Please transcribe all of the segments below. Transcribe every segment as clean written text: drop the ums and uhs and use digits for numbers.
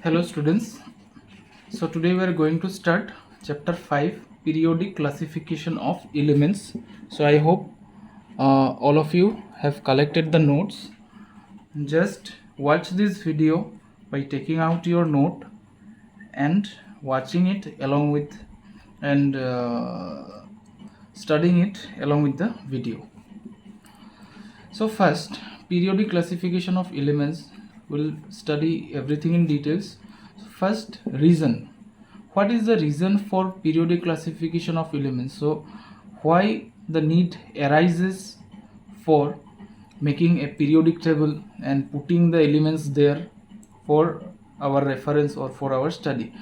Hello students. So today we are going to start chapter 5, periodic classification of elements. So I hope all of you have collected the notes. Just watch this video by taking out your note and watching it along with and studying it along with the video. So first, periodic classification of elements. We'll study everything in details. First, reason. What is the reason for periodic classification of elements? So why the need arises for making a periodic table and putting the elements there for our reference or for our study.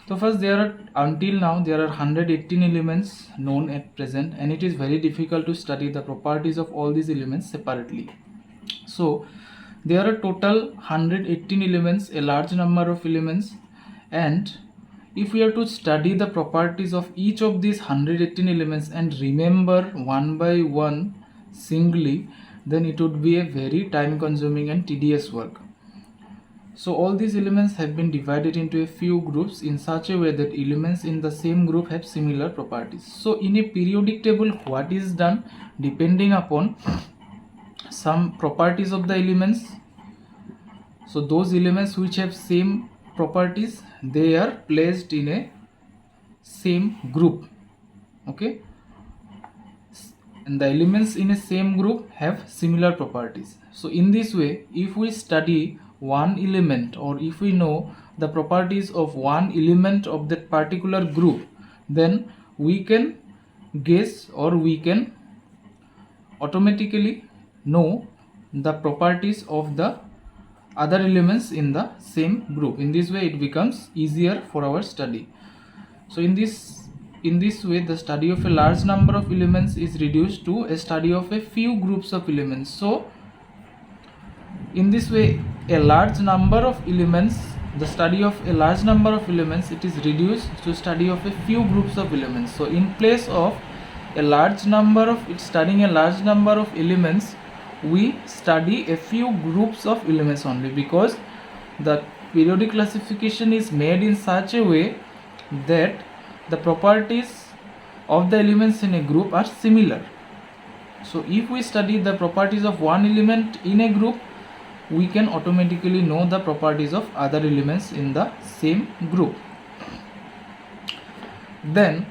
So first, until now there are 118 elements known at present, and it is very difficult to study the properties of all these elements separately. So there are total 118 elements, a large number of elements, and if we are to study the properties of each of these 118 elements and remember one by one singly, then it would be a very time consuming and tedious work. So all these elements have been divided into a few groups in such a way that elements in the same group have similar properties. So in a periodic table, what is done, depending upon some properties of the elements, so those elements which have same properties, they are placed in a same group. Okay, and the elements in a same group have similar properties. So in this way, if we study one element, or if we know the properties of one element of that particular group, then we can guess, or we can automatically know the properties of the other elements in the same group. In this way it becomes easier for our study. So in this way, the study of a large number of elements is reduced to a study of a few groups of elements. So in this way, a large number of elements, the study of a large number of elements, it is reduced to study of a few groups of elements. So in place of studying a large number of elements, we study a few groups of elements only, because the periodic classification is made in such a way that the properties of the elements in a group are similar. So if we study the properties of one element in a group, we can automatically know the properties of other elements in the same group. Then,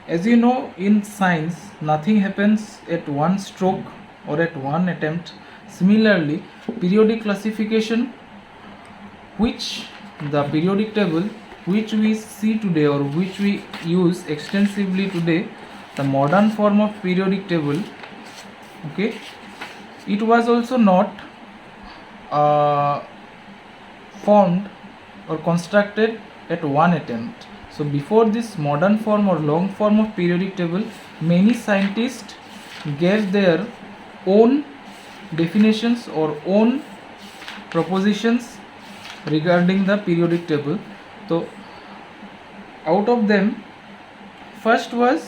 as you know, in science nothing happens at one stroke or at one attempt. Similarly, periodic classification, which the periodic table which we see today, or which we use extensively today, the modern form of periodic table, okay, it was also not formed or constructed at one attempt. So before this modern form or long form of periodic table, many scientists gave their own definitions or own propositions regarding the periodic table. So out of them, first model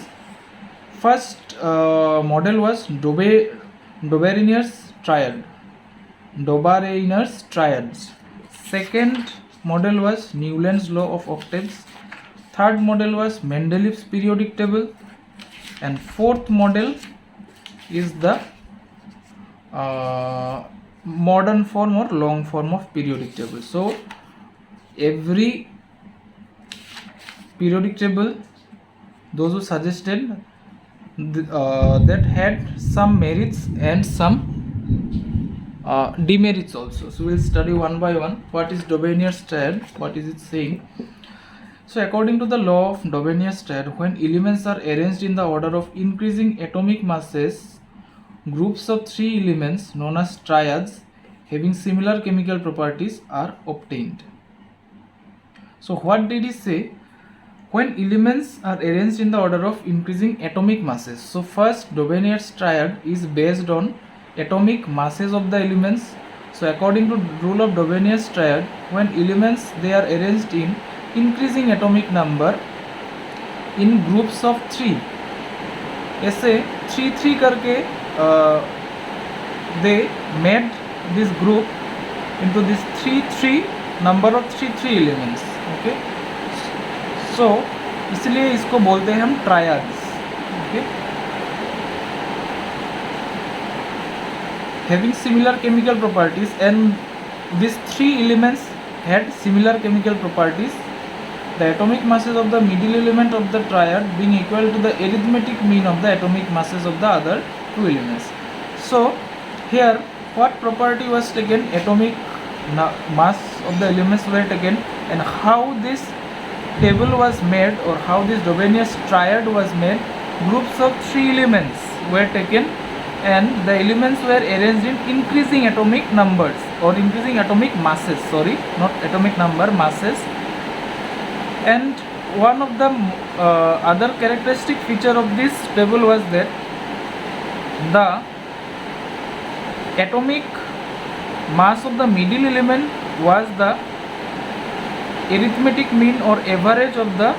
was Dobereiner's triads. Second model was Newland's law of octaves. Third model was Mendeleev's periodic table, and fourth model is the modern form or long form of periodic table. So every periodic table, those who suggested that had some merits and some demerits also. So we'll study one by one. What is Dobereiner's triad? What is it saying? So according to the law of Dobereiner's triad, when elements are arranged in the order of increasing atomic masses, groups of three elements known as triads having similar chemical properties are obtained. So what did he say? When elements are arranged in the order of increasing atomic masses. So first, Dobereiner's triad is based on atomic masses of the elements. So according to rule of Dobereiner's triad, when elements, they are arranged in increasing atomic number in groups of three, ऐसे 3 करके they made this group into this 3 number of three elements. Okay, so इसलिए इसको बोलते हैं हम triads. Okay, having similar chemical properties, and these three elements had similar chemical properties. The atomic masses of the middle element of the triad being equal to the arithmetic mean of the atomic masses of the other two elements. So here what property was taken? Atomic mass of the elements were taken, and how this table was made, or how this Dobenius triad was made. Groups of three elements were taken, and the elements were arranged in increasing atomic numbers, or increasing atomic masses, sorry, not atomic number, masses. And one of the other characteristic feature of this table was that the atomic mass of the middle element was the arithmetic mean or average of the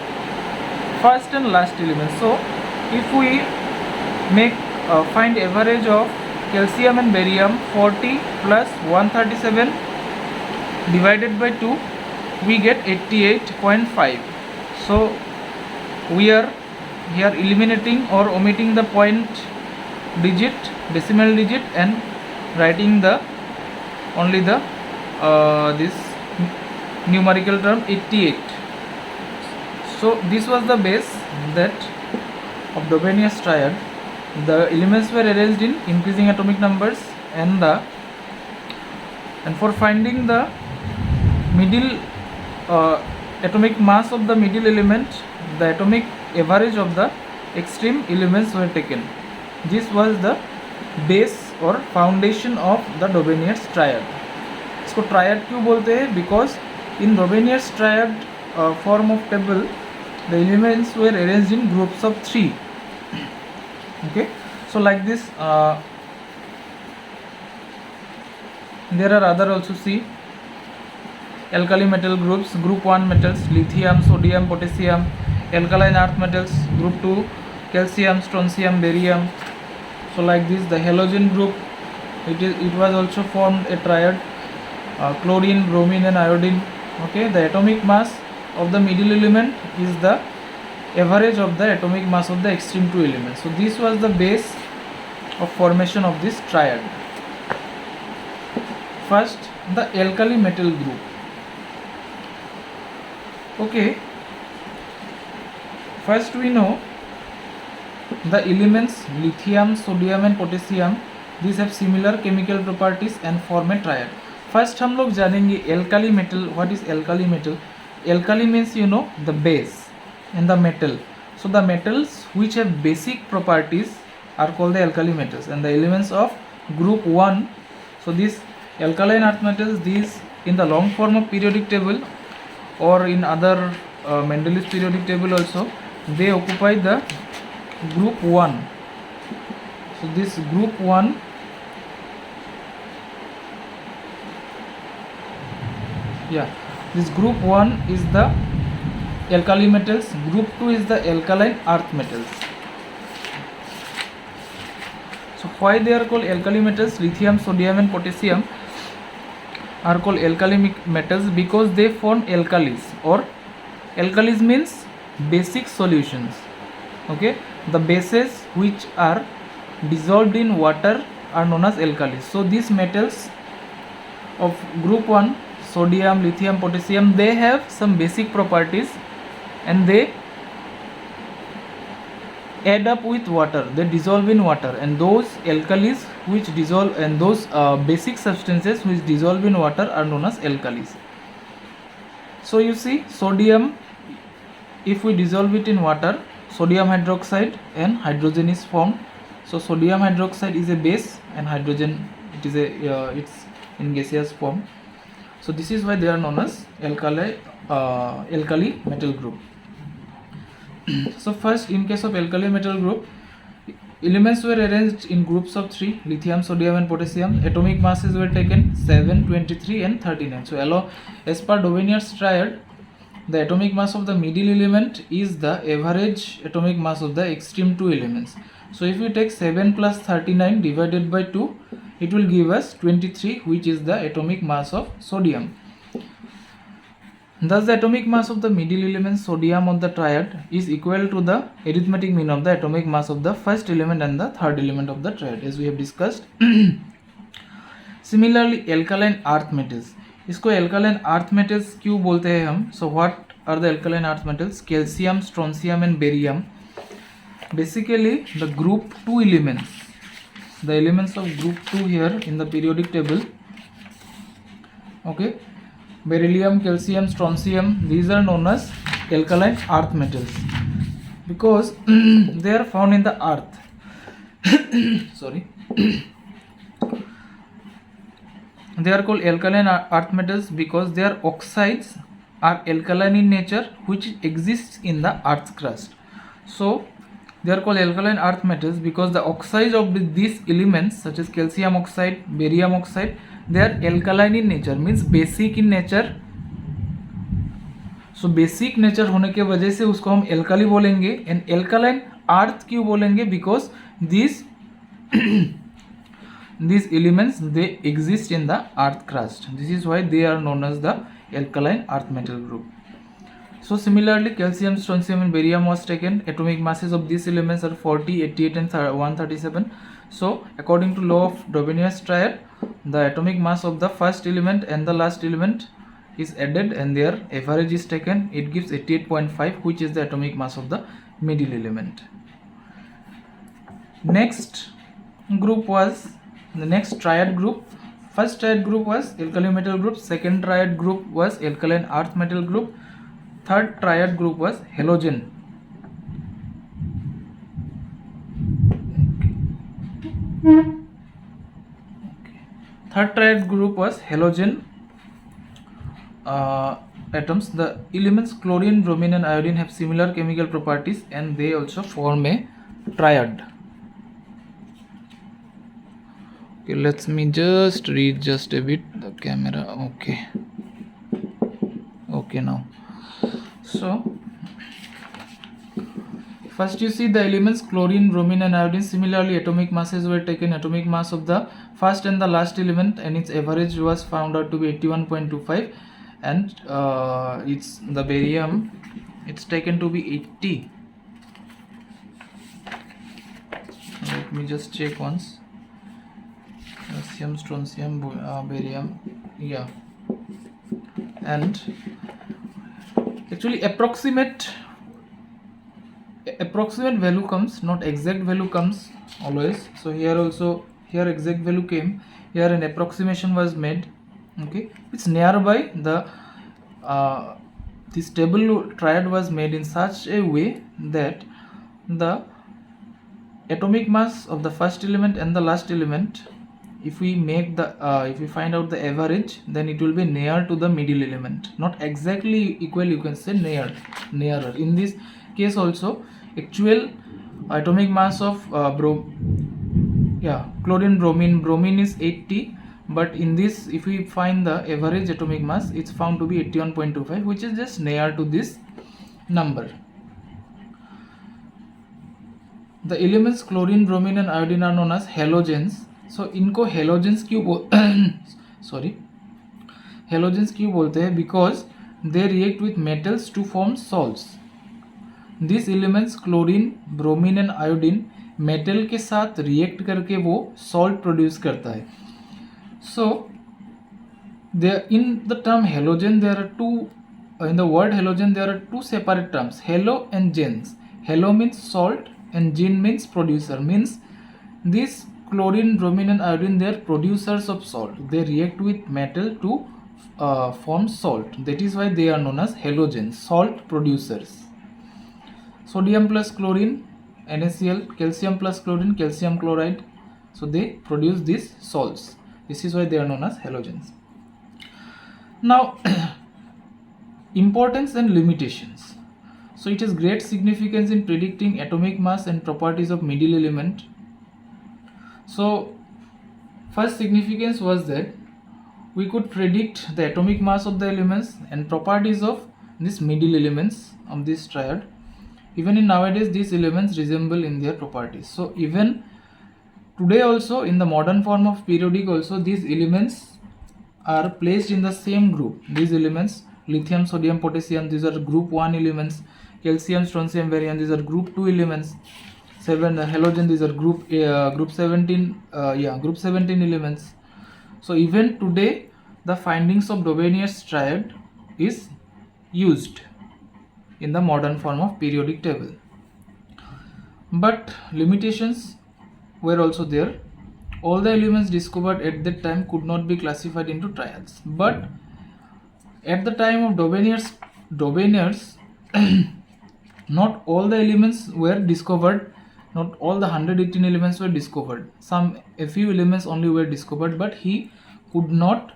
first and last element. So if we make find average of calcium and barium, 40 plus 137 divided by 2, we get 88.5. so we are here eliminating or omitting the point digit, decimal digit, and writing the only the this numerical term 88. So this was the base that of Dobenius triad. The elements were arranged in increasing atomic numbers, and for finding the middle atomic mass of the middle element, the atomic average of the extreme elements were taken. This was the base or foundation of the Dobenius triad. इसको triad क्यों बोलते हैं? Because in Dobenius triad form of table, the elements were arranged in groups of three. Okay, so like this there are other also. See, alkali metal groups, group 1 metals, lithium, sodium, potassium. Alkaline earth metals, group 2, calcium, strontium, barium. So like this, the halogen group, it was also formed a triad, chlorine, bromine, and iodine. Okay, the atomic mass of the middle element is the average of the atomic mass of the extreme two elements. So this was the base of formation of this triad. First, the alkali metal group. Okay, first we know the elements lithium, sodium, and potassium. These have similar chemical properties and form a triad. First हम लोग जानेंगे alkali metal. What is alkali metal? Alkali means, you know, the base and the metal. So the metals which have basic properties are called the alkali metals, and the elements of group 1. So these alkaline earth metals, these in the long form of periodic table or in other Mendeleev's periodic table also, they occupy the group 1. So this group 1, this group 1 is the alkali metals, group 2 is the alkaline earth metals. So why they are called alkali metals? Lithium, sodium, and potassium are called alkali metals because they form alkalis, or alkalis means basic solutions. Okay, the bases which are dissolved in water are known as alkalis. So these metals of group 1, sodium, lithium, potassium, they have some basic properties, and they add up with water, they dissolve in water, and those alkalis which dissolve, and those basic substances which dissolve in water are known as alkalis. So you see, sodium, if we dissolve it in water, sodium hydroxide and hydrogen is formed. So sodium hydroxide is a base, and hydrogen, it is a it's in gaseous form. So this is why they are known as alkali metal group. So first, in case of alkali metal group, elements were arranged in groups of 3, lithium, sodium, and potassium. Atomic masses were taken 7, 23, and 39. So as per Dobenius triad, the atomic mass of the middle element is the average atomic mass of the extreme two elements. So if we take 7 plus 39 divided by 2, it will give us 23, which is the atomic mass of sodium. Thus, the atomic mass of the middle element sodium of the triad is equal to the arithmetic mean of the atomic mass of the first element and the third element of the triad, as we have discussed. Similarly, alkaline earth metals, इसको alkaline earth metals क्यों बोलते हैं हम? So what are the alkaline earth metals? Calcium, strontium and barium. Basically, the group 2 elements, the elements of group 2 here in the periodic table, okay, beryllium, calcium, strontium, these are known as alkaline earth metals because they are found in the earth. Sorry. They are called alkaline earth metals because their oxides are alkaline in nature, which exists in the earth's crust. So they are called alkaline earth metals because the oxides of these elements such as calcium oxide, barium oxide, they are alkaline in nature, means basic in nature. So basic nature होने के वजह से उसको हम alkali बोलेंगे. and alkaline earth क्यों बोलेंगे? Because these elements, they exist in the earth crust. This is why they are known as the alkaline earth metal group. So similarly, calcium, strontium and barium was taken. Atomic masses of these elements are 40, 88 and 137. So according to law of Frobenius triad, the atomic mass of the first element and the last element is added and their average is taken. It gives 88.5, which is the atomic mass of the middle element. Next group was the next triad group. First triad group was alkali metal group. Second triad group was alkaline earth metal group. Third triad group was halogen. Third triad group was halogen atoms. The elements chlorine, bromine and iodine have similar chemical properties and they also form a triad. Okay, let me just read just a bit the camera. Okay now. So first you see the elements chlorine, bromine and iodine. Similarly, atomic masses were taken. Atomic mass of the first and the last element and its average was found out to be 81.25, and it's the barium, it's taken to be 80. Let me just check once. Calcium, strontium, barium, yeah, and actually approximate value comes, not exact value comes always. So here also, here exact value came, here an approximation was made. Okay, it's nearby. The this table triad was made in such a way that the atomic mass of the first element and the last element, if we make the if we find out the average, then it will be near to the middle element, not exactly equal, you can say nearer. In this case also, actual atomic mass of chlorine, bromine is 80, but in this, if we find the average atomic mass, it's found to be 81.25, which is just near to this number. The elements chlorine, bromine and iodine are known as halogens. So इनको halogens क्यों halogens क्यों बोलते हैं? Because they react with metals to form salts. These elements chlorine, bromine and iodine metal के साथ react करके वो salt produce करता है. So there, in the term halogen, there are two, in the word halogen there are two separate terms, halo and gens. Halo means salt and gen means producer, means these chlorine, bromine and iodine, they are producers of salt. They react with metal to form salt. That is why they are known as halogens, salt producers. Sodium plus chlorine, NaCl, calcium plus chlorine, calcium chloride. So they produce these salts. This is why they are known as halogens. Now importance and limitations. So it has great significance in predicting atomic mass and properties of middle element. So first significance was that we could predict the atomic mass of the elements and properties of these middle elements of this triad. Even in nowadays, these elements resemble in their properties. So even today also, in the modern form of periodic also, these elements are placed in the same group. These elements lithium, sodium, potassium, these are group 1 elements. Calcium, strontium, barium, these are group 2 elements. 7 halogen, these are group 17 group 17 elements. So even today the findings of Dobbenier's triad is used in the modern form of periodic table, but limitations were also there. All the elements discovered at that time could not be classified into triads, but at the time of Dobbenier's not all the elements were discovered, not all the 118 elements were discovered. A few elements only were discovered, but he could not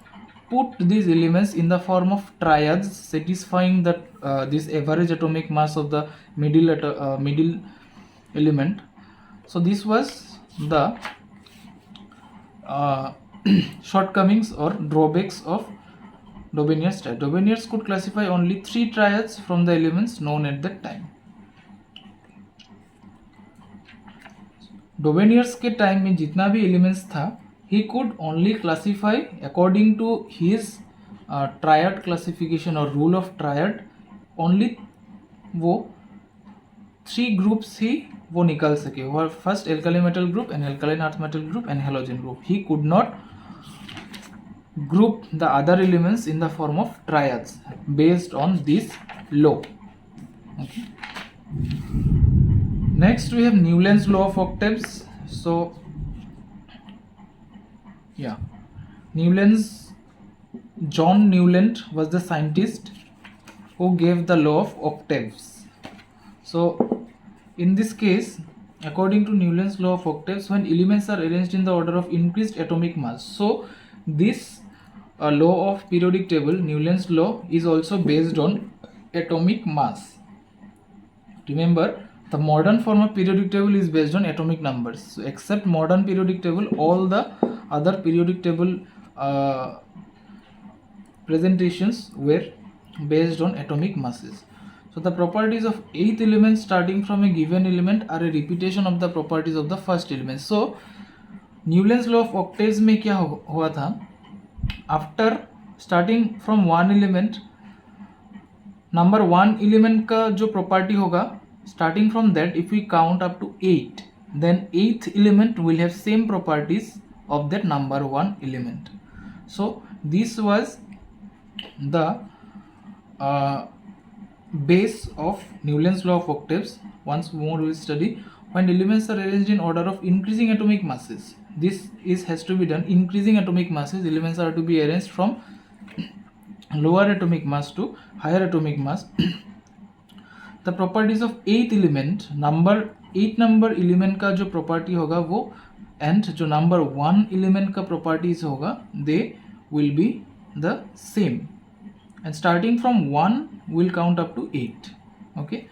put these elements in the form of triads satisfying that this average atomic mass of the middle element. So this was the shortcomings or drawbacks of Dobbenier's triad. Dobbenier's could classify only 3 triads from the elements known at that time. Dobbenier's के time में जितना भी elements था, he could only classify according to his triad classification or rule of triad. only वो 3 groups ही वो निकाल सके, और first alkali metal group and alkaline earth metal group and halogen group. He could not group the other elements in the form of triads based on this law. Okay. Next we have Newland's law of octaves. So yeah, John Newland was the scientist who gave the law of octaves. So in this case, according to Newland's law of octaves, when elements are arranged in the order of increased atomic mass, so this law of periodic table, Newland's law, is also based on atomic mass. Remember, the modern form of periodic table is based on atomic numbers. So except modern periodic table, all the other periodic table presentations were based on atomic masses. So the properties of 8th element starting from a given element are a repetition of the properties of the first element. So Newland's law of octaves में क्या हुआ था? After starting from one element, number 1 element का जो property होगा, starting from that, if we count up to 8, then 8th element will have same properties of that number 1 element. So this was the base of Newland's law of octaves. Once more we will study when elements are arranged in order of increasing atomic masses. This has to be done. Increasing atomic masses, elements are to be arranged from lower atomic mass to higher atomic mass. The properties of 8th element, number 8 number element का जो property होगा वो, and जो number 1 element का properties होगा, they will be the same. And starting from 1 will count up to 8. Okay,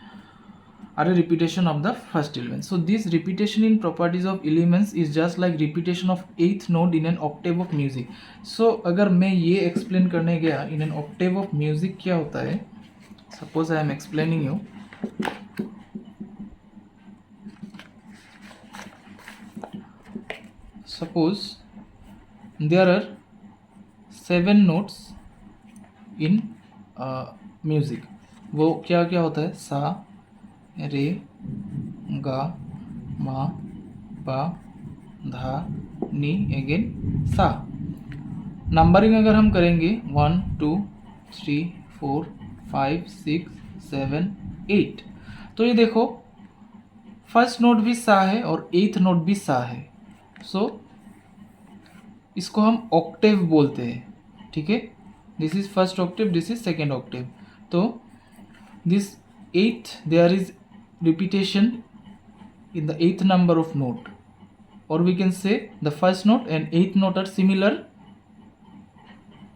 are a repetition of the first element. So this repetition in properties of elements is just like repetition of 8th note in an octave of music. So अगर मैं ये explain करने गया in an octave of music क्या होता है, suppose I am explaining you. Suppose there are 7 notes in music. वो क्या क्या होता है? सा, रे, गा, मा, पा, धा, नी, अगेन सा. नंबरिंग अगर हम करेंगे 1 2 3 4 5 6 7 8, तो ये देखो फर्स्ट नोट भी सा है और 8th नोट भी सा है. सो इसको हम ऑक्टेव बोलते हैं. ठीक है, this is first Octave, this is second Octave. तो this 8th, there is repetition in the 8th number of note, or we can say the first note and 8th note are similar.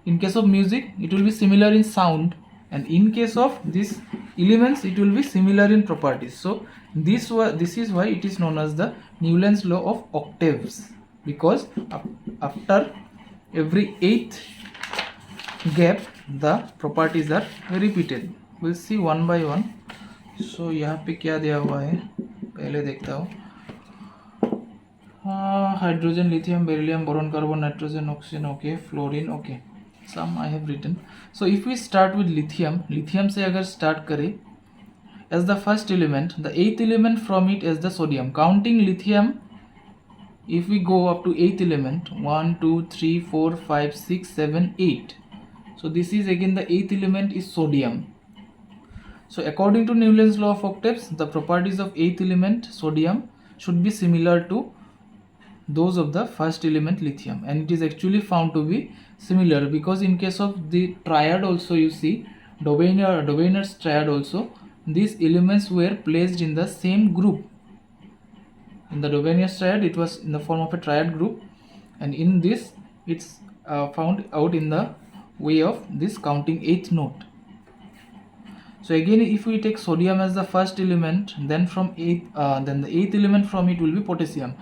In case of music it will be similar in sound, and in case of these elements it will be similar in properties. So this is why it is known as the Newland's law of octaves, because after every 8th gap the properties are repeated. We'll see one by one. So यहाँ पे क्या दिया हुआ है पहले देखता हूँ. Hydrogen, lithium, beryllium, boron, carbon, nitrogen, oxygen, okay, fluorine, okay. some I have written. So if we start with lithium से अगर start करें as the first element, the eighth element from it as the sodium. Counting lithium, if we go up to eighth element, 1 2 3 4 5 6 7 8. So this is again the eighth element is sodium. So according to Newton's law of octaves, the properties of eighth element sodium should be similar to those of the first element lithium, and it is actually found to be similar because in case of the triad also, you see Döbener's triad also, these elements were placed in the same group. In the Döbener's triad it was in the form of a triad group, and in this it's found out in the way of this counting eighth note. So again, if we take sodium as the first element, then then the eighth element from it will be potassium.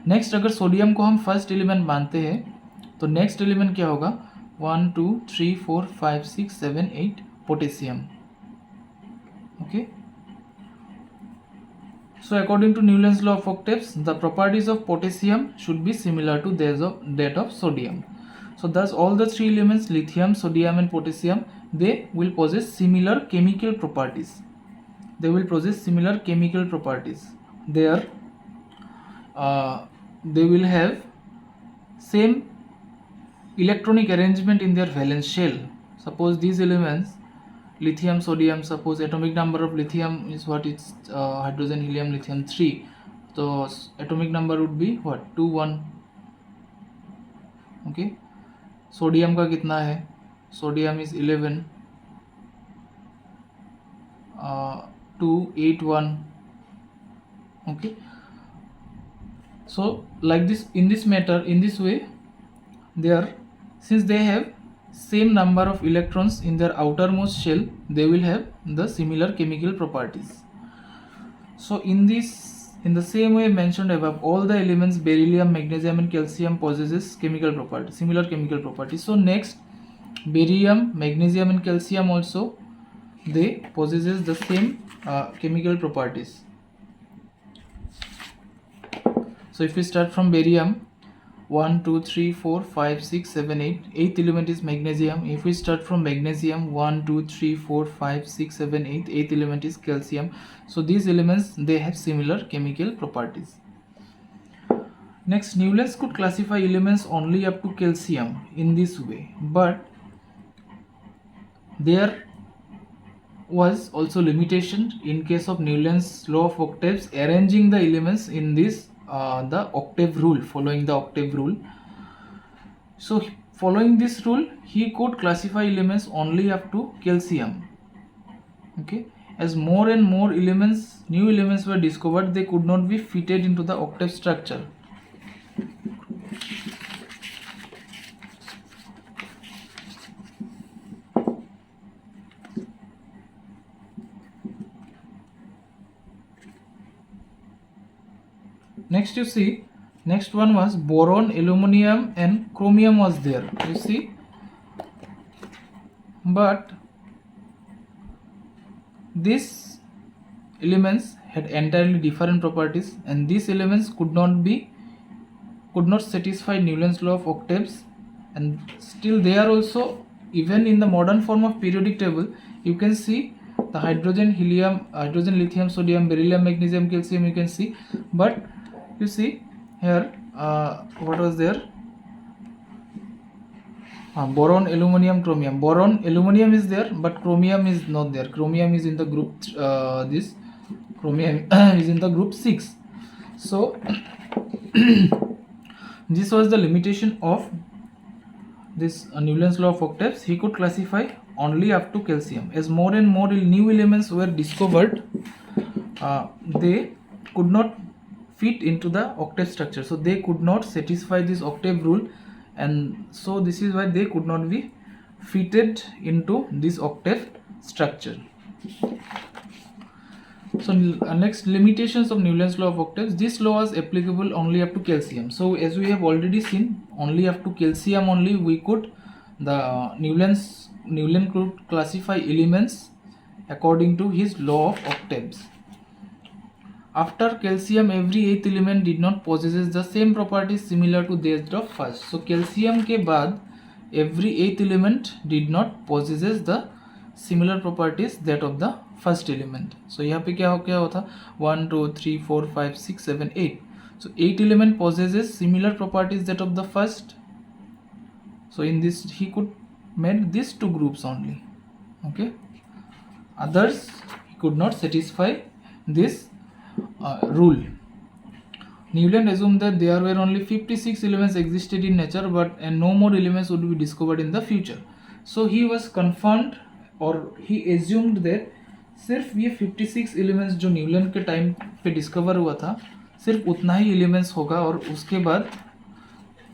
Next अगर sodium को हम first element मानते हैं तो next element क्या होगा, 1 2 3 4 5 6 7 8 potassium. Okay, so according to Newton's law of octaves, the properties of potassium should be similar to that of sodium. So thus all the three elements, lithium, sodium and potassium, they will possess similar chemical properties. They will possess similar chemical properties. They will have same electronic arrangement in their valence shell. Suppose these elements, lithium, sodium, suppose atomic number of lithium is what, it's hydrogen, helium, lithium 3. So atomic number would be what, 2 1. Okay, sodium का कितना है, sodium is 11, 2 8 1. Okay, so like this, in this matter, in this way, since they have same number of electrons in their outermost shell, they will have the similar chemical properties. So in the same way mentioned above, all the elements beryllium, magnesium and calcium possesses chemical properties, similar chemical properties. So next, barium, magnesium and calcium also, they possesses the same chemical properties. So if we start from barium, 1 2 3 4 5 6 7 8, eighth element is magnesium. If we start from magnesium, 1 2 3 4 5 6 7 8, eighth element is calcium. So these elements, they have similar chemical properties. Next, Newlands could classify elements only up to calcium in this way, but there was also limitation in case of Newlands law of octaves, arranging the elements in this the octave rule, following the octave rule. So following this rule, he could classify elements only up to calcium. Okay, as more and more elements, new elements were discovered, they could not be fitted into the octave structure. Next, you see, next one was boron, aluminum and chromium was there, you see, but these elements had entirely different properties, and these elements could not satisfy Newton's law of octaves, and still they are also, even in the modern form of periodic table, you can see the hydrogen, helium, hydrogen, lithium, sodium, beryllium, magnesium, calcium, you can see, but you see here what was there, boron, aluminum, chromium. Boron, aluminum is there, but chromium is not there. Chromium is in the group this chromium is in the group 6. So this was the limitation of this Newton's law of octaves. He could classify only up to calcium. As more and more new elements were discovered, they could not fit into the octave structure, so they could not satisfy this octave rule, and so this is why they could not be fitted into this octave structure. So next, limitations of Newton's law of octaves. This law is applicable only up to calcium. So as we have already seen, only up to calcium only we could, Newton could classify elements according to his law of octaves. After calcium, every eighth element did not possesses the same properties similar to that of first. So calcium के बाद every eighth element did not possesses the similar properties that of the first element. So यहाँ पे क्या होता 1 2 3 4 5 6 7 8. So 8 element possesses similar properties that of the first. So in this he could made these two groups only. Okay, others he could not satisfy this rule. Newland assumed that there were only 56 elements existed in nature, but and no more elements would be discovered in the future. So he was confirmed or he assumed that सिर्फ ये 56 elements जो Newland के time पे discover हुआ था सिर्फ उतना ही elements होगा और उसके बाद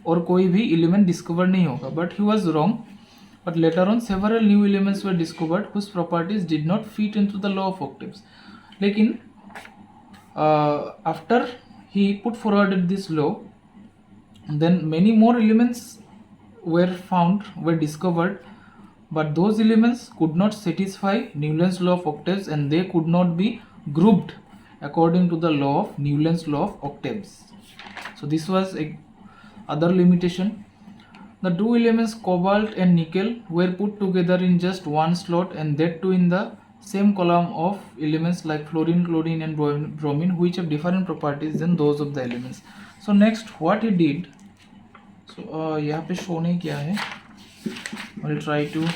और कोई भी एलिमेंट डिस्कवर नहीं होगा. But he was wrong. But later on several new elements were discovered whose properties did not fit into the law of octaves. लेकिन after he put forwarded this law, then many more elements were discovered, but those elements could not satisfy Newland's law of octaves and they could not be grouped according to the law of Newland's law of octaves. So this was a other limitation. The two elements cobalt and nickel were put together in just one slot and that too in the same column of elements like fluorine, chlorine and bromine which have different properties than those of the elements. So next what he did, so यहाँ पे show नहीं किया है. I will try to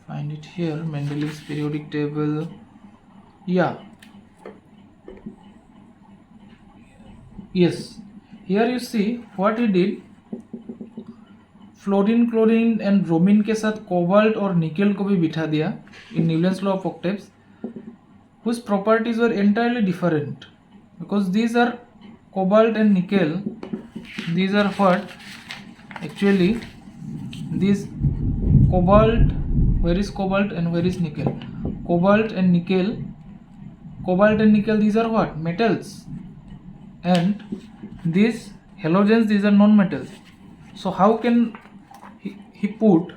find it here. Mendeleev's periodic table. Yeah. Yes. Here you see what he did. Fluorine, chlorine and bromine के साथ cobalt और nickel को भी बिठा दिया in Newlands law of octaves whose properties were entirely different because these are cobalt and nickel. These are what actually these cobalt, where is cobalt and where is nickel? Cobalt and nickel, these are what metals, and these halogens, these are non-metals. So how can he put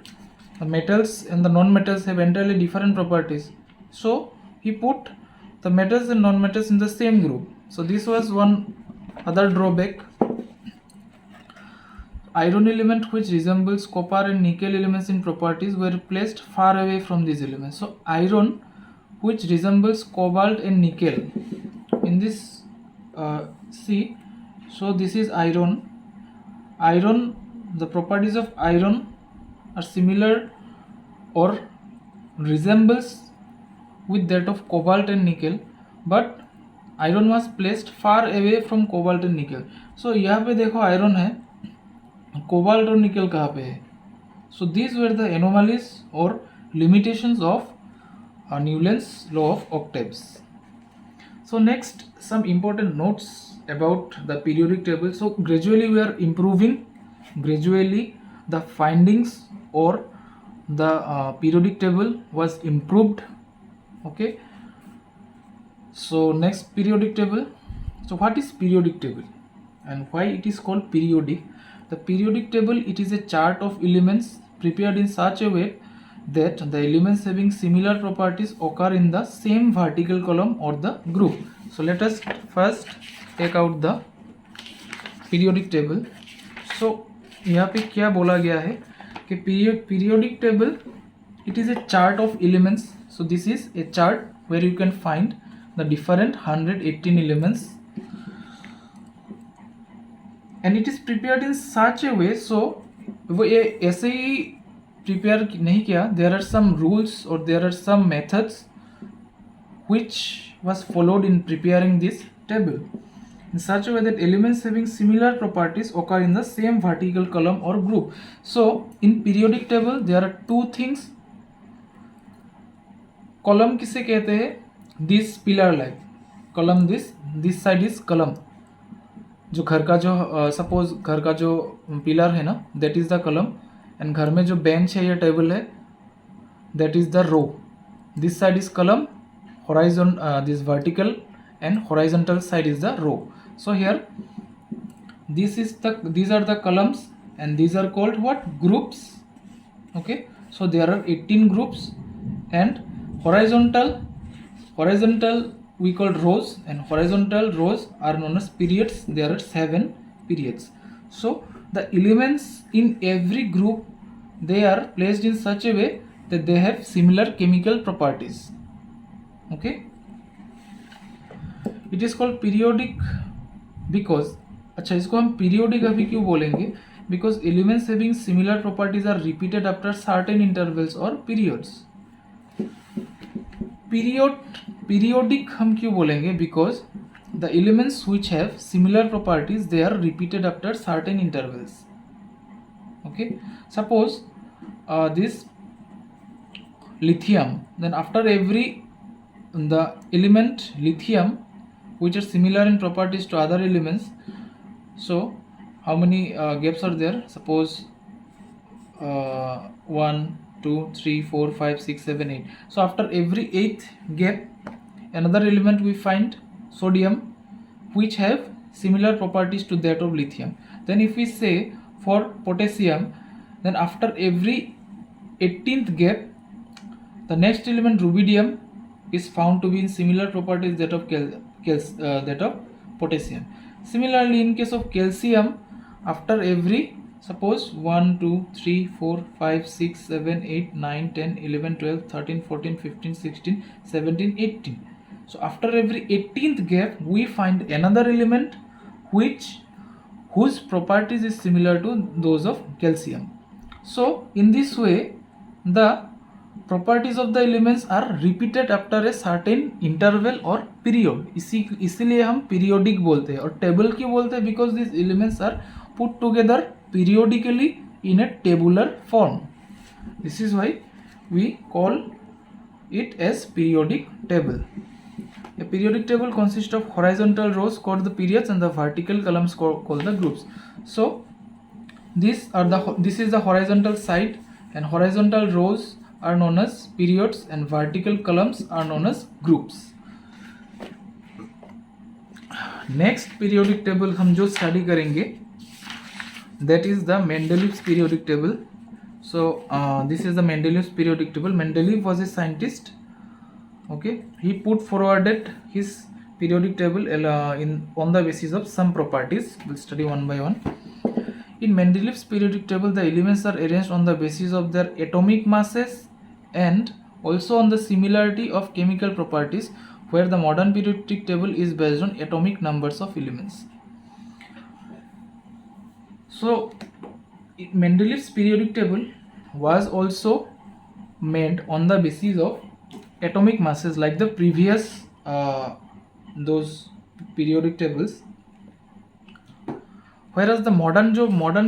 the metals and the non-metals have entirely different properties? So he put the metals and non-metals in the same group. So this was one other drawback. Iron element which resembles copper and nickel elements in properties were placed far away from these elements. So iron which resembles cobalt and nickel in this see, so this is iron. The properties of iron are similar or resembles with that of cobalt and nickel, but iron was placed far away from cobalt and nickel. So यहाँ पे देखो iron है, cobalt और nickel कहाँ पे है? So these were the anomalies or limitations of Newland's law of octaves. So next some important notes about the periodic table. So gradually we are improving, gradually the findings or the periodic table was improved. Okay, so next periodic table. So what is periodic table and why it is called periodic? The periodic table, it is a chart of elements prepared in such a way that the elements having similar properties occur in the same vertical column or the group. So let us first take out the periodic table. So यहाँ पे क्या बोला गया है कि periodic table, it is a chart of elements. So this is a chart where you can find the different 118 elements and it is prepared in such a way. So वो ये ऐसे ही prepare नहीं किया. There are some rules or there are some methods which was followed in preparing this table in such a way that elements having similar properties occur in the same vertical column or group. So in periodic table there are two things. Column किसे कहते हैं? This pillar like column, this side is column. जो घर का जो suppose घर का जो पिलर है ना, that is the column, and घर में जो बेंच है या टेबल है, that is the row. This side is column, horizon this vertical and horizontal side is the row. So here these are the columns and these are called what? Groups. Okay, so there are 18 groups and horizontal we call rows and horizontal rows are known as periods. There are 7 periods. So the elements in every group, they are placed in such a way that they have similar chemical properties. Okay, it is called periodic because, अच्छा इसको हम periodic अभी क्यों बोलेंगे? Because elements having similar properties are repeated after certain intervals or periods. Periodic हम क्यों बोलेंगे? Because the elements which have similar properties, they are repeated after certain intervals. Okay, suppose this lithium, then after every the element lithium which are similar in properties to other elements, so how many gaps are there? Suppose 1 2 3 4 5 6 7 8. So after every 8th gap, another element we find sodium which have similar properties to that of lithium. Then if we say for potassium, then after every 18th gap, the next element rubidium is found to be in similar properties that of that of potassium. Similarly, in case of calcium, after every, suppose 1 2 3 4 5 6 7 8 9 10 11 12 13 14 15 16 17 18. So after every 18th gap, we find another element whose properties is similar to those of calcium. So in this way, the properties of the elements are repeated after a certain interval or period. इसीलिए हम periodic बोलते हैं. और table क्यों बोलते हैं? Because these elements are put together periodically in a tabular form. This is why we call it as periodic table. A periodic table consists of horizontal rows called the periods and the vertical columns called the groups. So this is the horizontal side, and horizontal rows are known as periods and vertical columns are known as groups. Next periodic table हम जो study करेंगे, that is the Mendeleev's periodic table. So this is the Mendeleev's periodic table. Mendeleev was a scientist. Okay, he put forwarded his periodic table on the basis of some properties. We'll study one by one. In Mendeleev's periodic table, the elements are arranged on the basis of their atomic masses and also on the similarity of chemical properties, where the modern periodic table is based on atomic numbers of elements. So Mendeleev's periodic table was also made on the basis of atomic masses like the previous those periodic tables, whereas the modern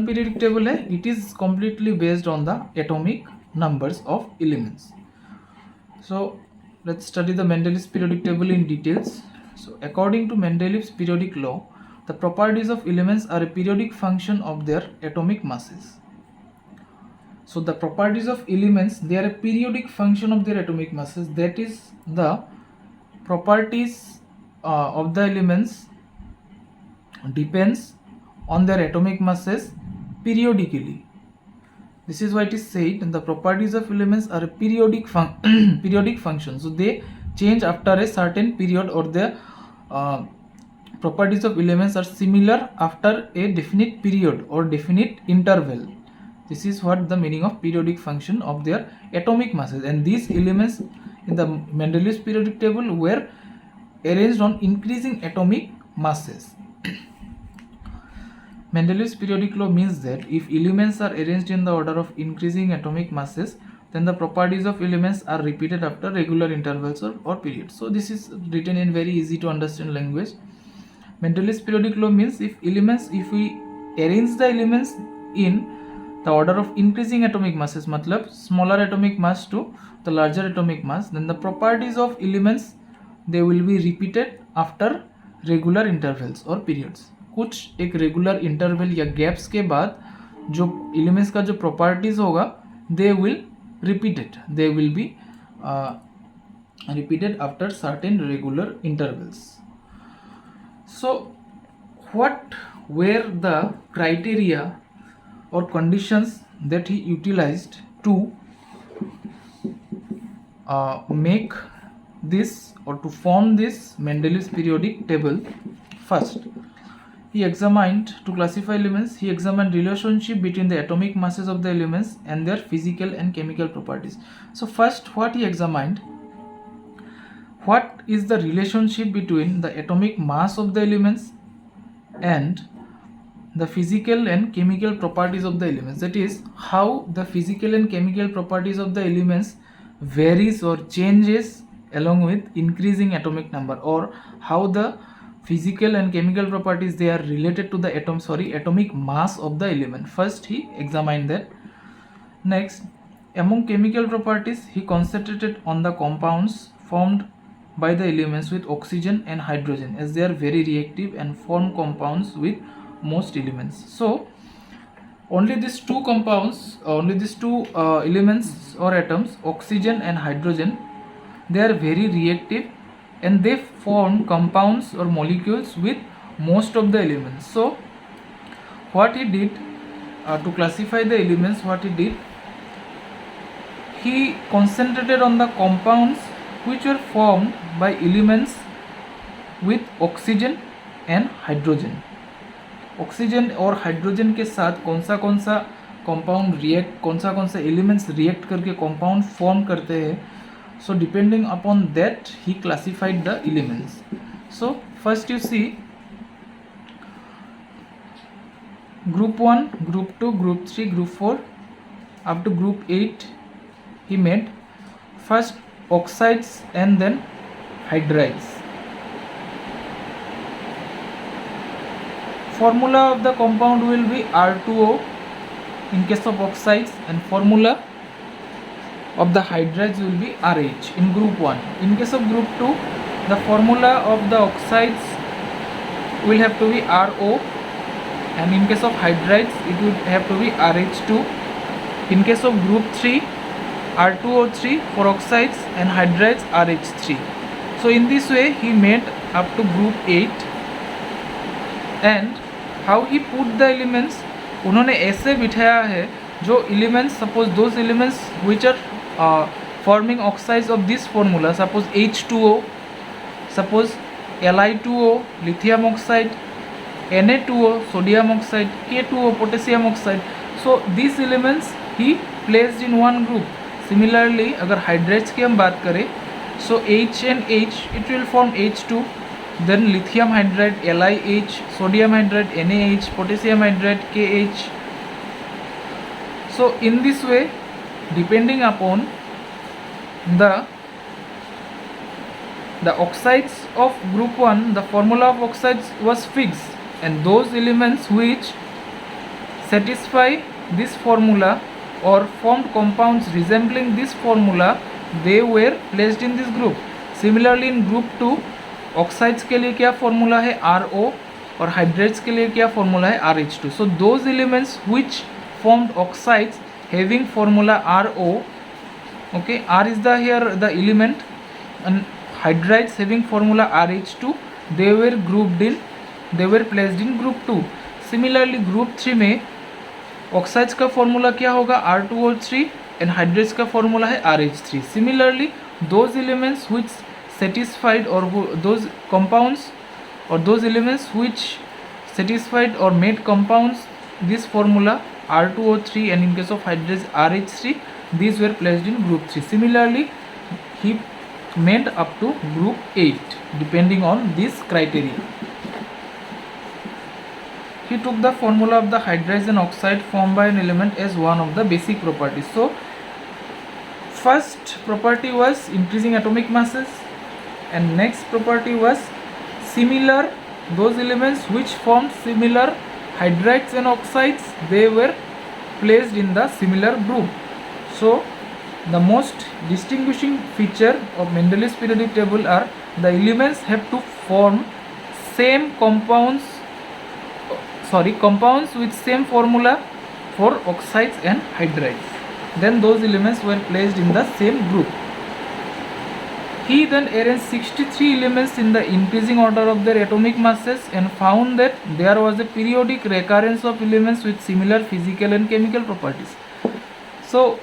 periodic table है, it is completely based on the atomic numbers of elements. So let's study the Mendeleev's periodic table in details. So according to Mendeleev's periodic law, the properties of elements are a periodic function of their atomic masses. So the properties of elements, they are a periodic function of their atomic masses. That is, the properties of the elements depends on their atomic masses periodically. This is why it is said the properties of elements are a periodic function. So they change after a certain period, or the properties of elements are similar after a definite period or definite interval. This is what the meaning of periodic function of their atomic masses. And these elements in the Mendeleev's periodic table were arranged on increasing atomic masses. Mendeleev's periodic law means that if elements are arranged in the order of increasing atomic masses, then the properties of elements are repeated after regular intervals or periods. So this is written in very easy to understand language. Mendeleev's periodic law means if we arrange the elements in the order of increasing atomic masses, matlab smaller atomic mass to the larger atomic mass, then the properties of elements, they will be repeated after regular intervals or periods. कुछ एक regular interval या gaps के बाद जो elements का जो properties होगा, they will be repeated after certain regular intervals. So what were the criteria or conditions that he utilized to make this or to form this Mendeleev's periodic table? First, he examined to classify elements. He examined relationship between the atomic masses of the elements and their physical and chemical properties. So first, what he examined, what is the relationship between the atomic mass of the elements and the physical and chemical properties of the elements. That is, how the physical and chemical properties of the elements varies or changes along with increasing atomic number, or how the physical and chemical properties, they are related to the atomic mass of the element. First he examined that. Next, among chemical properties, he concentrated on the compounds formed by the elements with oxygen and hydrogen, as they are very reactive and form compounds with most elements. So only these two compounds, only these two elements or atoms, oxygen and hydrogen, they are very reactive and they form compounds or molecules with most of the elements. So what he did, to classify the elements, what he did, he concentrated on the compounds which were formed by elements with oxygen and hydrogen. Oxygen और hydrogen के साथ कौन सा compound react, कौन सा elements react करके compound form करते हैं. So depending upon that he classified the elements. So first you see group 1, group 2, group 3, group 4 up to group 8 he made. First oxides and then hydrides. Formula of the compound will be R2O in case of oxides, and formula of the hydrides will be RH in group 1. In case of group 2, the formula of the oxides will have to be RO, and in case of hydrides it would have to be RH2. In case of group 3, R2O3 for oxides and hydrides RH3. So in this way he made up to group 8. And how he put the elements, उन्होंने ऐसे बिठाया है जो elements, suppose those elements which are forming oxides of this formula, suppose H2O, suppose Li2O lithium oxide, Na2O sodium oxide, K2O potassium oxide. So these elements he placed in one group. Similarly अगर hydrates की हम बात करें, so H and H it will form H2, then lithium hydride LiH, sodium hydride NaH, potassium hydride KH. So in this way, depending upon the oxides of group 1, the formula of oxides was fixed, and those elements which satisfy this formula or formed compounds resembling this formula, they were placed in this group. Similarly in group 2, oxides के लिए क्या formula है RO, और hydrates के लिए क्या formula है RH2. So those elements which formed oxides having formula RO, okay, R is the here the element, and hydrides having formula RH2, they were grouped in, they were placed in group 2. Similarly group 3 में oxides का formula क्या होगा R2O3, and hydrates का formula है RH3. Similarly those elements which satisfied, or those compounds or those elements which satisfied or made compounds this formula R2O3, and in case of hydrides RH3, these were placed in group 3. Similarly he made up to group 8 depending on this criteria. He took the formula of the hydrides and oxide formed by an element as one of the basic properties. So first property was increasing atomic masses, and next property was similar, those elements which formed similar hydrides and oxides, they were placed in the similar group. So the most distinguishing feature of Mendeleev's periodic table are the elements have to form same compounds with same formula for oxides and hydrides, then those elements were placed in the same group. He then arranged 63 elements in the increasing order of their atomic masses and found that there was a periodic recurrence of elements with similar physical and chemical properties. So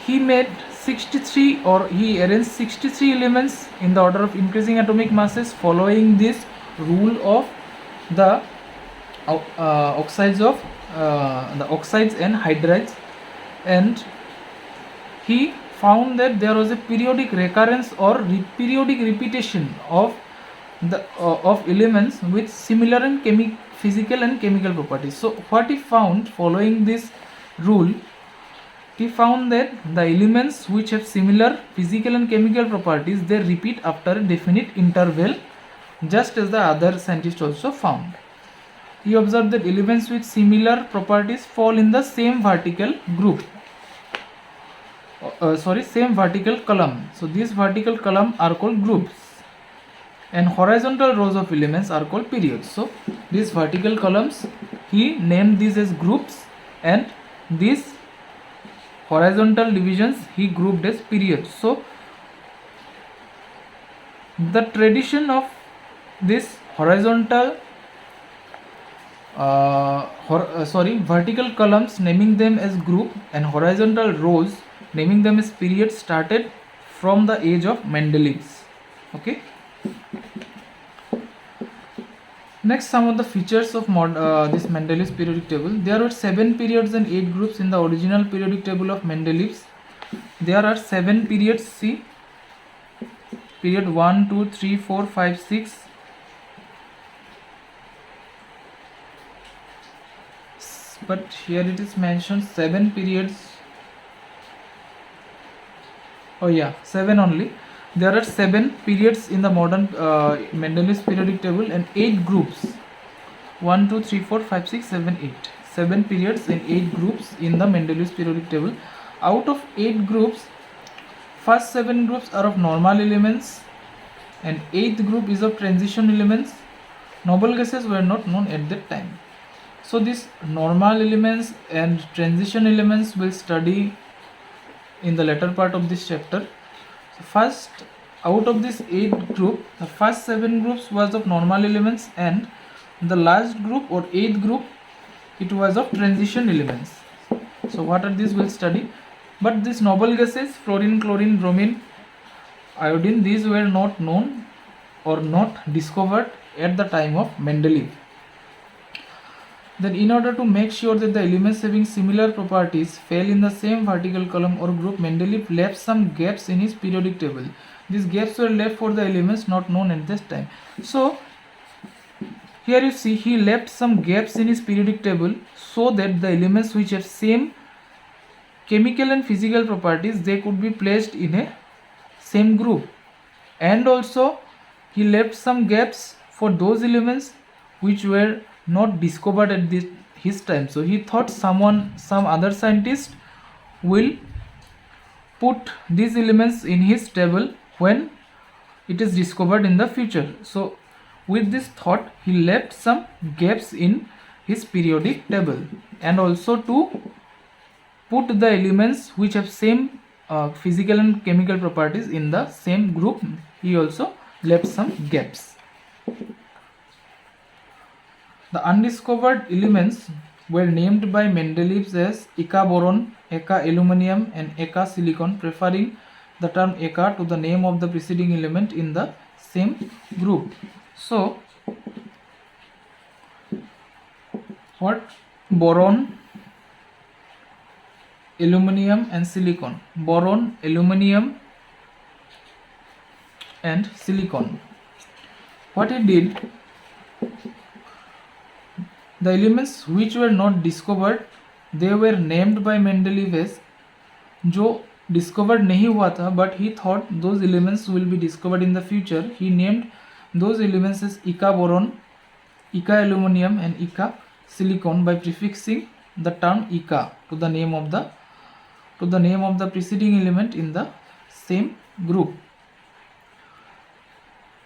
he made 63, or he arranged 63 elements in the order of increasing atomic masses following this rule of the oxides and hydrides, and he found that there was a periodic recurrence or periodic repetition of elements with similar and physical and chemical properties. So what he found following this rule, he found that the elements which have similar physical and chemical properties, they repeat after a definite interval, just as the other scientists also found. He observed that elements with similar properties fall in the same vertical group, same vertical column. So these vertical column are called groups, and horizontal rows of elements are called periods. So these vertical columns, he named these as groups, and these horizontal divisions he grouped as periods. So the tradition of this horizontal vertical columns naming them as group and horizontal rows naming them as periods started from the age of Mendeleev's. Okay. Next, some of the features of this Mendeleev's periodic table. There were 7 periods and 8 groups in the original periodic table of Mendeleev's. There are 7 periods. See, period 1, 2, 3, 4, 5, 6. But here it is mentioned 7 periods. Oh yeah, 7 only. There are 7 periods in the modern Mendeleev's periodic table and 8 groups. 1, 2, 3, 4, 5, 6, 7, 8. 7 periods and 8 groups in the Mendeleev's periodic table. Out of 8 groups, first 7 groups are of normal elements and 8th group is of transition elements. Noble gases were not known at that time. So these normal elements and transition elements will study in the later part of this chapter. So first, out of this 8 group, the first 7 groups was of normal elements, and the last group or 8th group, it was of transition elements. So what are these we'll study. But these noble gases, fluorine, chlorine, bromine, iodine, these were not known or not discovered at the time of Mendeleev. Then in order to make sure that the elements having similar properties fell in the same vertical column or group, Mendeleev left some gaps in his periodic table. These gaps were left for the elements not known at this time. So here you see he left some gaps in his periodic table so that the elements which have same chemical and physical properties, they could be placed in a same group. And also he left some gaps for those elements which were not discovered at his time. So he thought some other scientist will put these elements in his table when it is discovered in the future. So with this thought, he left some gaps in his periodic table, and also to put the elements which have same physical and chemical properties in the same group, he also left some gaps. The undiscovered elements were named by Mendeleev as Eka boron, Eka aluminum and Eka silicon, preferring the term Eka to the name of the preceding element in the same group. So what? Boron, aluminum and silicon. Boron, aluminum and silicon. What he did, the elements which were not discovered, they were named by Mendeleev as जो discovered नहीं हुआ था, but he thought those elements will be discovered in the future. He named those elements as Eka boron, Eka aluminum and Eka silicon by prefixing the term Eka to the name of the preceding element in the same group.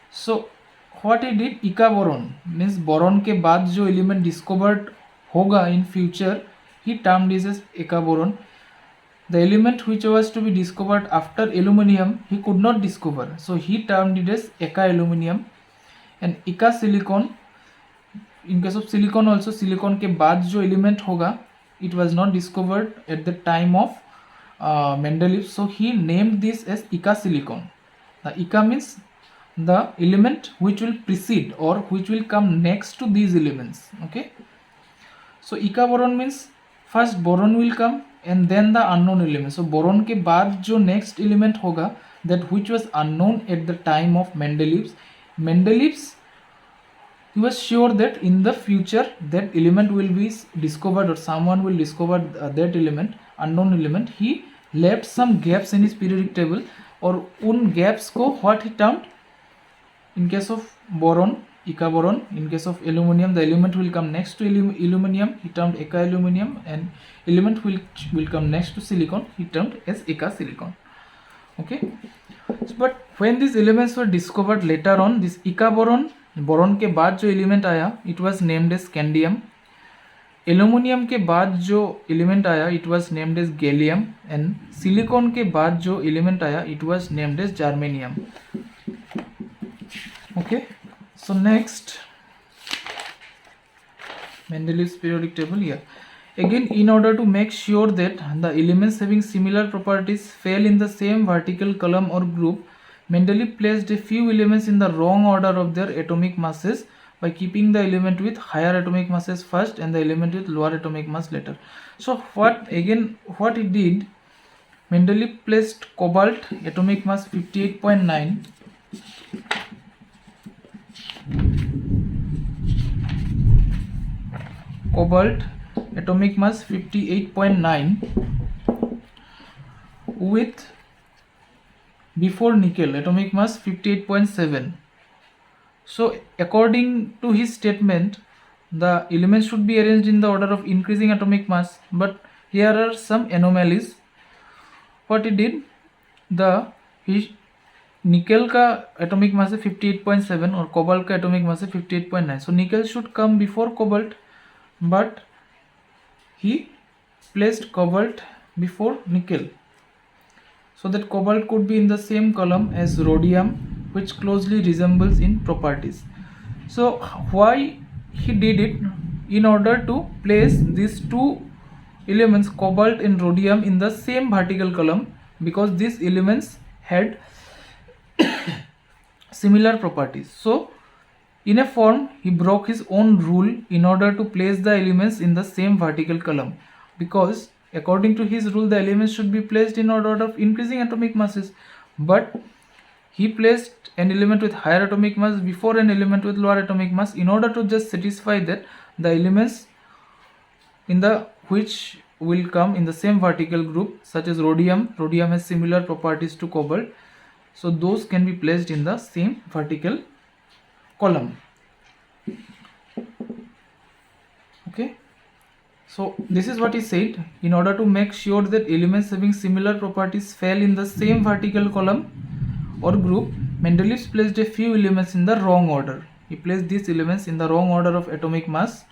So what he did, Eka boron means boron के बाद जो element discovered होगा in future, he termed this as Eka boron. The element which was to be discovered after aluminum, he could not discover, so he termed it as Eka aluminum. And Eka silicon, in case of silicon also, silicon के बाद जो element होगा, it was not discovered at the time of Mendeleev, so he named this as Eka silicon. The Eka means the element which will precede or which will come next to these elements. Okay, so इका boron means first boron will come and then the unknown element. So boron के बाद जो next element होगा, that which was unknown at the time of Mendeleev's he was sure that in the future that element will be discovered or someone will discover that element, unknown element. He left some gaps in his periodic table, और उन gaps को what he termed, in case of boron, Eka boron, in case of aluminum the element will come next to aluminum, he termed Eka aluminum, and element will come next to silicon, he termed as Eka silicon. Okay, so, but when these elements were discovered later on, this Eka boron के बाद जो element आया it was named as scandium, aluminium के बाद जो element आया it was named as gallium, and silicon के बाद जो एलिमेंट आया it was named as germanium. Okay, so next Mendeleev's periodic table here. Again, in order to make sure that the elements having similar properties fell in the same vertical column or group, Mendeleev placed a few elements in the wrong order of their atomic masses by keeping the element with higher atomic masses first and the element with lower atomic mass later. So what he did, Mendeleev placed cobalt atomic mass 58.9, cobalt atomic mass 58.9 with before nickel atomic mass 58.7. So according to his statement, the elements should be arranged in the order of increasing atomic mass, but here are some anomalies. What he did, nickel का atomic mass है 58.7 और cobalt का atomic mass है 58.9. So nickel should come before cobalt, but he placed cobalt before nickel, so that cobalt could be in the same column as rhodium, which closely resembles in properties. So why he did it? In order to place these two elements, cobalt and rhodium, in the same vertical column, because these elements had similar properties. So in a form, he broke his own rule in order to place the elements in the same vertical column, because according to his rule the elements should be placed in order of increasing atomic masses, but he placed an element with higher atomic mass before an element with lower atomic mass in order to just satisfy that the elements in the which will come in the same vertical group, such as rhodium has similar properties to cobalt, so those can be placed in the same vertical column. Okay, so this is what he said. In order to make sure that elements having similar properties fell in the same vertical column or group, Mendeleev placed a few elements in the wrong order. He placed these elements in the wrong order of atomic mass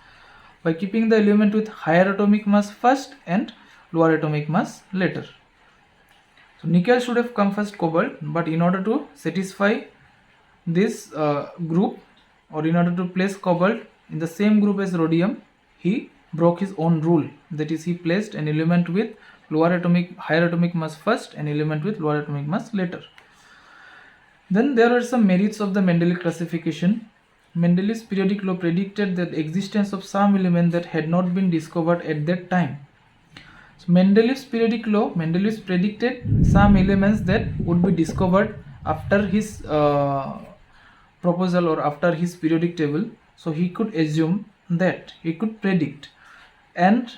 by keeping the element with higher atomic mass first and lower atomic mass later. So nickel should have come first cobalt, but in order to satisfy this group, or in order to place cobalt in the same group as rhodium, he broke his own rule. That is, he placed an element with higher atomic mass first and element with lower atomic mass later. Then there are some merits of the Mendeleev classification. Mendeleev's periodic law predicted the existence of some element that had not been discovered at that time. So Mendeleev's periodic law, Mendeleev predicted some elements that would be discovered after his proposal or after his periodic table. So he could assume that, he could predict, and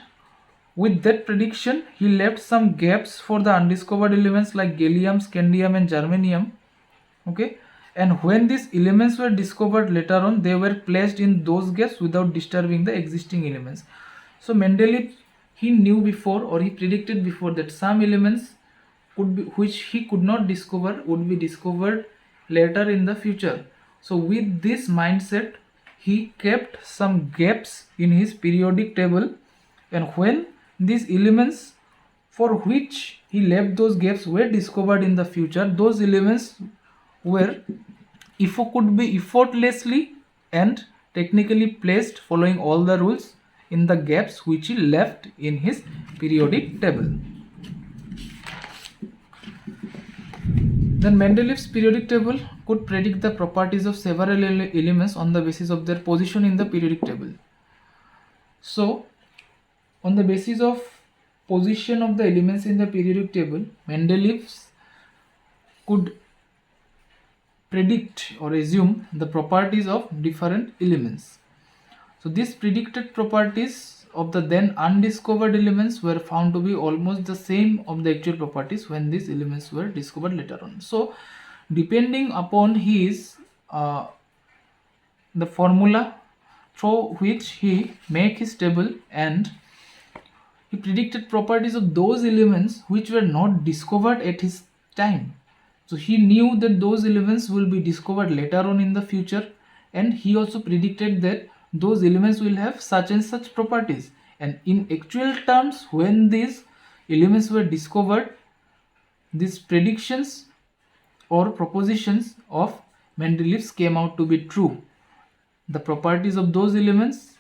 with that prediction he left some gaps for the undiscovered elements like gallium, scandium and germanium. Okay, and when these elements were discovered later on, they were placed in those gaps without disturbing the existing elements. So Mendeleev, he knew before, or he predicted before, that some elements could be, which he could not discover, would be discovered later in the future. So with this mindset, he kept some gaps in his periodic table, and when these elements for which he left those gaps were discovered in the future, those elements could be effortlessly and technically placed following all the rules in the gaps which he left in his periodic table. Then Mendeleev's periodic table could predict the properties of several elements on the basis of their position in the periodic table. So, on the basis of position of the elements in the periodic table, Mendeleev could predict or assume the properties of different elements. So these predicted properties of the then undiscovered elements were found to be almost the same of the actual properties when these elements were discovered later on. So depending upon his the formula through which he make his table, and he predicted properties of those elements which were not discovered at his time. So he knew that those elements will be discovered later on in the future, and he also predicted that those elements will have such and such properties. And in actual terms, when these elements were discovered, these predictions or propositions of Mendeleev's came out to be true. The properties of those elements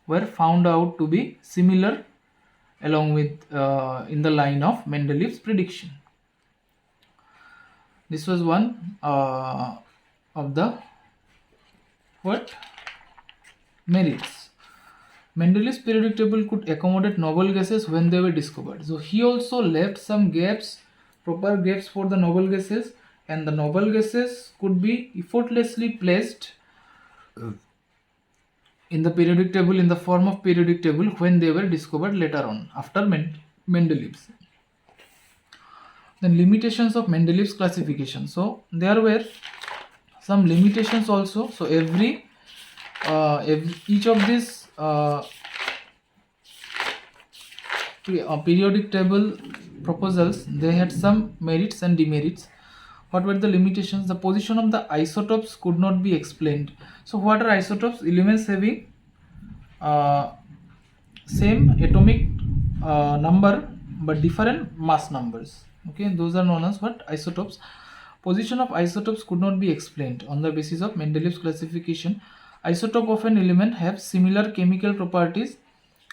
were found out to be similar along with in the line of Mendeleev's prediction. This was one of the merits. Mendeleev's periodic table could accommodate noble gases when they were discovered. So he also left some gaps, proper gaps for the noble gases, and the noble gases could be effortlessly placed in the periodic table in the form of periodic table when they were discovered later on after Mendeleev's. Then limitations of Mendeleev's classification. So there were some limitations also. So each of these periodic table proposals, they had some merits and demerits. What were the limitations? The position of the isotopes could not be explained. So what are isotopes? Elements having same atomic number but different mass numbers. Okay, those are known as what? Isotopes. Position of isotopes could not be explained. On the basis of Mendeleev's classification, isotope of an element have similar chemical properties,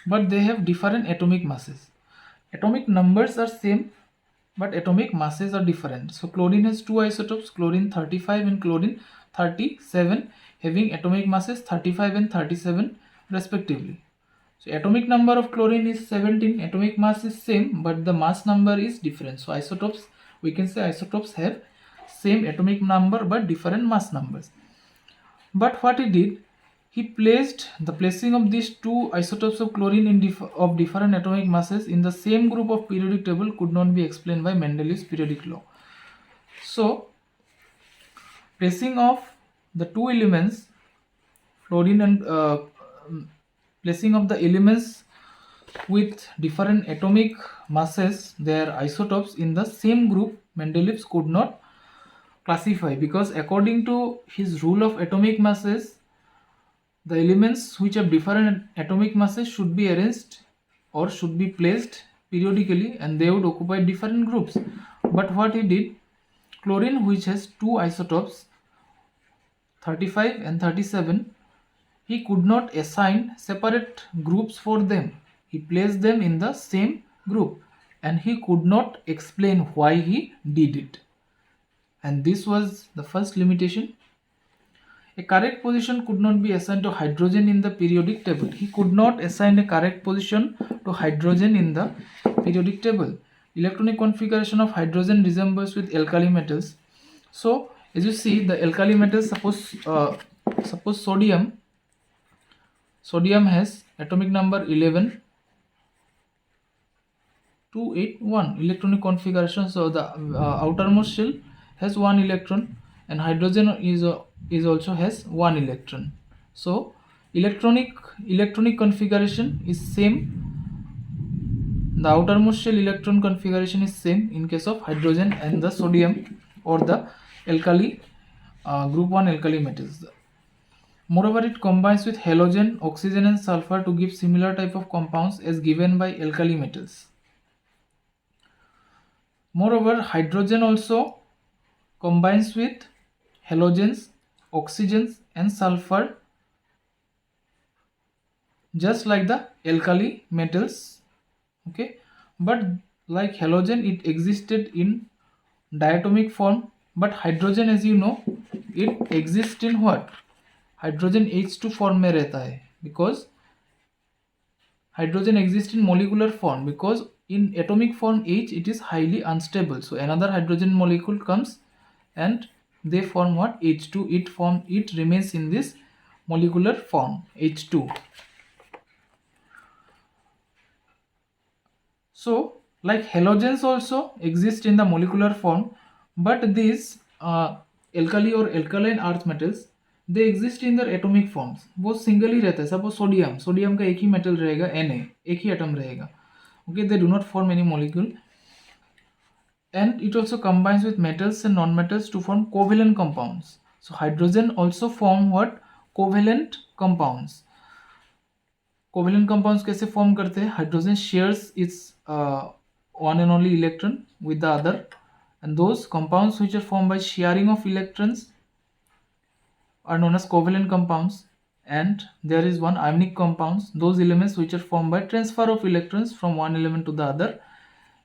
but they have different atomic masses. Atomic numbers are same, but atomic masses are different. So chlorine has two isotopes, chlorine 35 and chlorine 37, having atomic masses 35 and 37 respectively. So atomic number of chlorine is 17, atomic mass is same, but the mass number is different. So isotopes, we can say isotopes have same atomic number but different mass numbers. But what he did, he placed the placing of these two isotopes of chlorine of different atomic masses in the same group of periodic table could not be explained by Mendeleev's periodic law. So placing of the two elements, fluorine and placing of the elements with different atomic masses, their isotopes in the same group, Mendeleev could not classify, because according to his rule of atomic masses, the elements which have different atomic masses should be arranged or should be placed periodically, and they would occupy different groups. But what he did, chlorine, which has two isotopes 35 and 37, he could not assign separate groups for them. He placed them in the same group, and he could not explain why he did it. And this was the first limitation. A correct position could not be assigned to hydrogen in the periodic table. He could not assign a correct position to hydrogen in the periodic table. Electronic configuration of hydrogen resembles with alkali metals. So as you see, the alkali metals, suppose sodium has atomic number 11, 281 electronic configuration. So the outermost shell has one electron, and hydrogen is also has one electron. So electronic configuration is same. The outermost shell electron configuration is same in case of hydrogen and the sodium or the alkali group 1 alkali metals. Moreover, it combines with halogen, oxygen and sulfur to give similar type of compounds as given by alkali metals. Moreover, hydrogen also combines with halogens, oxygens and sulfur just like the alkali metals. Okay, but like halogen, it existed in diatomic form, but hydrogen, as you know, it exists in what? Hydrogen H2 form में रहता है, because hydrogen exists in molecular form, because in atomic form H it is highly unstable. So another hydrogen molecule comes and they form what? H2. It remains in this molecular form H2. So like halogens also exist in the molecular form, but these alkali or alkaline earth metals, they exist in their atomic forms. वो single ही रहता है. Suppose sodium का एक ही metal रहेगा, Na, एक ही atom रहेगा. Okay, they do not form any molecule, and it also combines with metals and non-metals to form covalent compounds. So hydrogen also form what? Covalent compounds. Covalent compounds कैसे form करते हैं? Hydrogen shares it's one and only electron with the other, and those compounds which are formed by sharing of electrons are known as covalent compounds. And there is one ionic compounds, those elements which are formed by transfer of electrons from one element to the other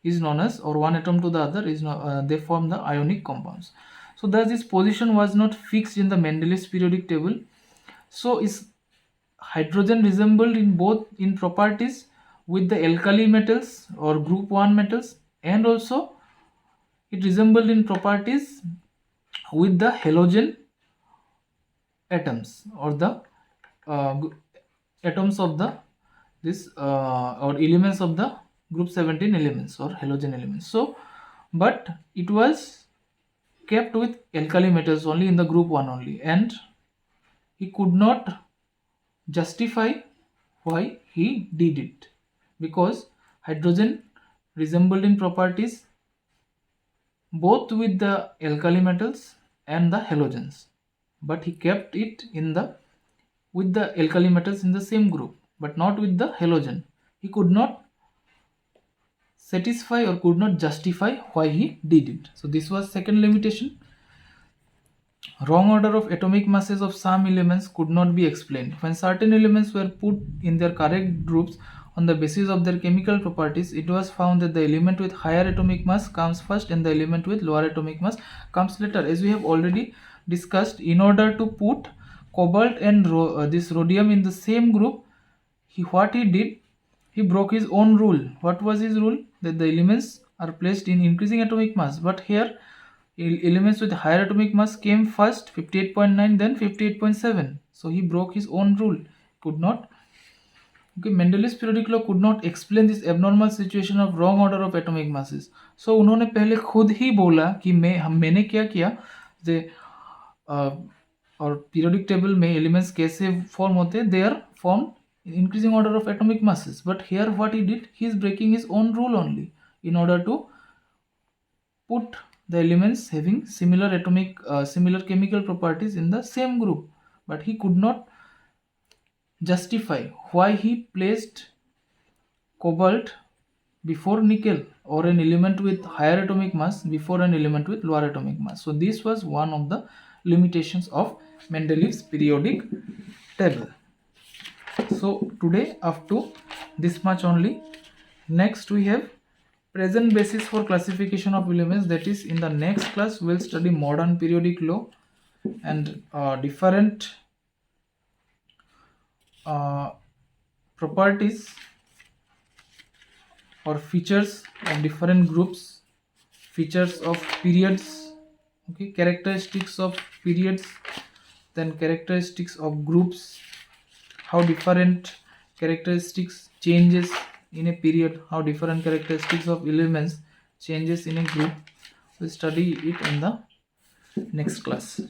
is known as, or one atom to the other is they form the ionic compounds. So thus this position was not fixed in the Mendeleev's periodic table. So is hydrogen resembled in both in properties with the alkali metals or group 1 metals, and also it resembled in properties with the halogen atoms, or the atoms of the this or elements of the group 17 elements or halogen elements. So but it was kept with alkali metals only in the group 1 only, and he could not justify why he did it, because hydrogen resembled in properties both with the alkali metals and the halogens, but he kept it in the with the alkali metals in the same group, but not with the halogen. He could not satisfy or could not justify why he did it. So this was second limitation. Wrong order of atomic masses of some elements could not be explained. When certain elements were put in their correct groups on the basis of their chemical properties, it was found that the element with higher atomic mass comes first and the element with lower atomic mass comes later. As we have already discussed, in order to put cobalt and this rhodium in the same group, what he did, he broke his own rule. What was his rule? That the elements are placed in increasing atomic mass, but here elements with higher atomic mass came first, 58.9, then 58.7. So he broke his own rule. Could not. Okay, Mendeleev's periodic law could not explain this abnormal situation of wrong order of atomic masses. So उन्होंने पहले खुद ही बोला कि मैंने क्या किया, और periodic table में एलिमेंट्स कैसे फॉर्म होते हैं, they are form increasing order of atomic masses. But here what he did, he is breaking his own rule only in order to put the elements having similar atomic similar chemical properties in the same group. But he could not justify why he placed cobalt before nickel, or an element with higher atomic mass before an element with lower atomic mass. So this was one of the limitations of Mendeleev's periodic table. So today up to this much only. Next we have present basis for classification of elements, that is in the next class we'll study modern periodic law and different properties or features of different groups, features of periods, okay, characteristics of periods, then characteristics of groups, how different characteristics changes in a period, how different characteristics of elements changes in a group. We'll study it in the next class.